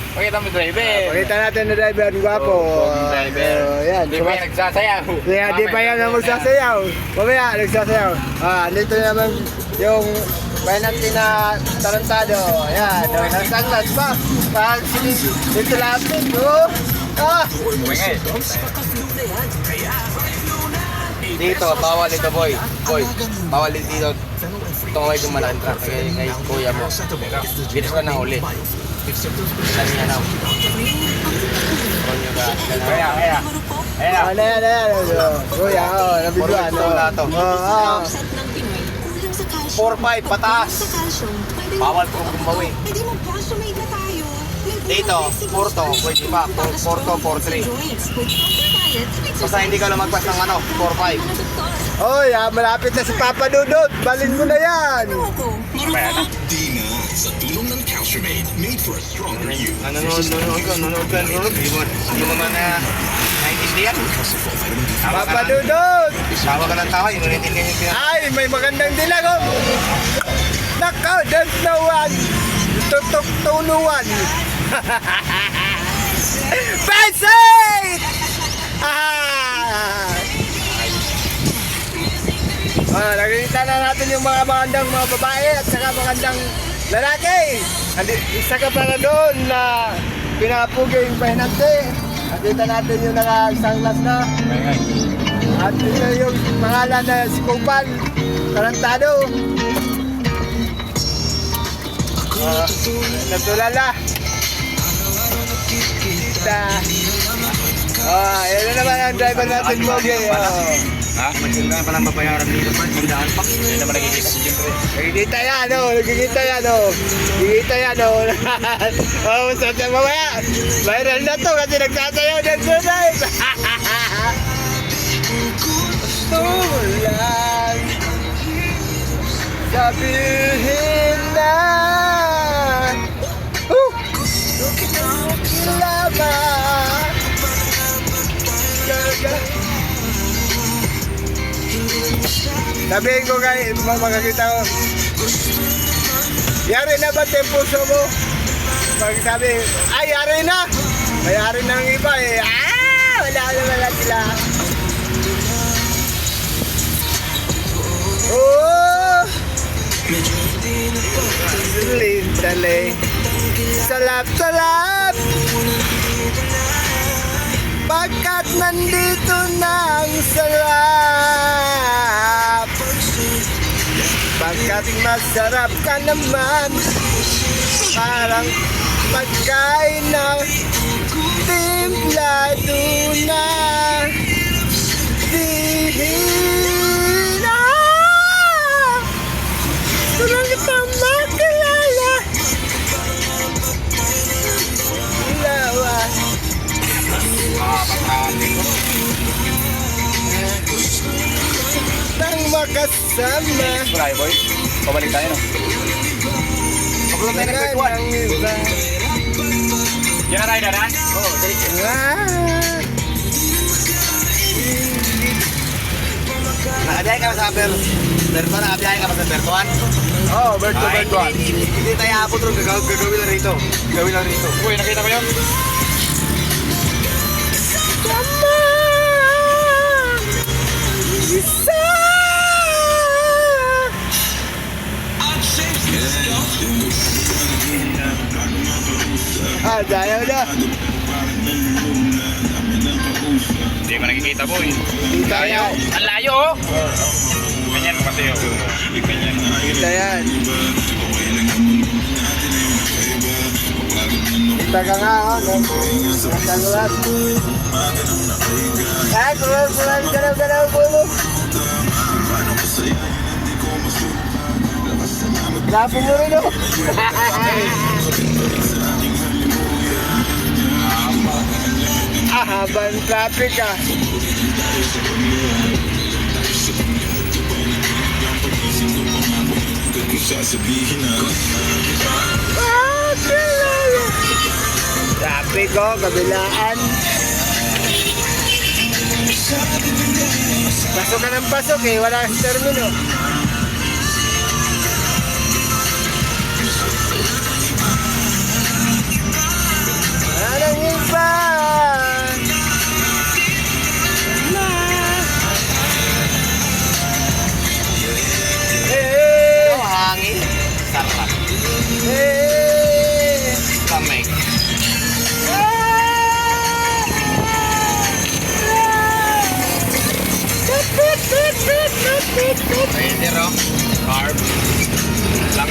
Pakita mo driver. Pakita natin na driver, gwapo. Driver. Yan. Di ba yung nagsasayaw? Kaya di pa yan ang magsasayaw. Mamaya, nagsasayaw. Dito naman yung Bainante na tarantado. Ayan, nagsanglas pa. Pag dito lapit, Dito, bawal ito boy. Boy, bawal dito. Tungkol yung malaking truck. Kaya kuya mo. Bilis ka na huli. Lagi niya na. Kaya. Ayan. Kuya, nabidwan. Lato. 4-5, pataas. Bawal po kumbawi. Dito, Porto, pwede pa. Porto, 4-3. Basta hindi ka lumagpas ng 4-5. Oy, malapit na si Papa Dudut. Balin mo na yan. Dina, sa tulong ng Calciumate, made for a stronger you. Nanonood ka. Hindi mo man na naintindihan. Papa Dudut. Tawa ka ng tawa, yung naintindihan yung pinag- Ay, may magandang dilag, oh. Nakaw, there's no one. Tutok tuluan. Basic! Nakikita na natin yung mga magandang mga babae at saka magandang lalaki. Isa ka para doon na pinapugay yung pahinante. Nakita natin yung naka-sunglass na. At ito yung pangalan na si Kupal, tarantado. Natulala. Yan na naman ang driver natin, Pogi. Ha? Maganda pa lang babayaran dito pa. Magdaan pa. Hindi naman nakikita si Jeffrey. Nakikita yan, Masaya mamaya. Viral na to kasi nagsasayaw ng tonight. Gusto mo lang sabihin na salamat. Sabihin ko kay makakita ko, yari na ba yung puso mo? Pag sabi, ay yari na! Mayari na ang iba eh. Wala sila. Oh! Dali. Salap. Pagkat nandito na ang sarap. Pagkat masarap ka naman. Parang pagkain na timplado na. Dihina. Tulang kita makilala. Lawas. Nang makasama. Kulay boy. Pabalik tayo no. Pabalik tayo ng virtual. Yan na rider ha? Oo, dali. Nakabiyahe ka ba sa Bertuan? Nakabiyahe ka ba sa Bertuan? Oh, Bertuan. Hindi tayo abot ron. Gagawin lang rito. Uy, nakita ko yun? Dayaw na. Hindi ko nakikita boy. Kita yan. Ang layo oh! Ganyan kasi oh. Ganyan. Kita yan. Kita ka nga, Nagsagulat. Kulang. Ganaw, bulo. Lapo mo rin, oh. Habang traffic ah. Traffic oh, kabilaan. Pasok ka ng pasok eh, wala sa termino. Hey! Kamay. Pwede ro. Carb. Lang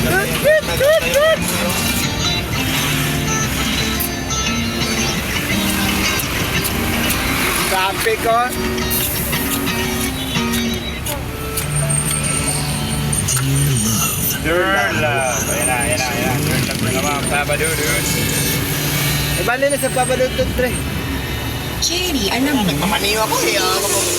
Sabi ko, Dear love. Ayan na. Dear love na naman. Babadudud. ibali na sa pabalutod, pre. Jerry, alam mo, Mamaniwa ko eh.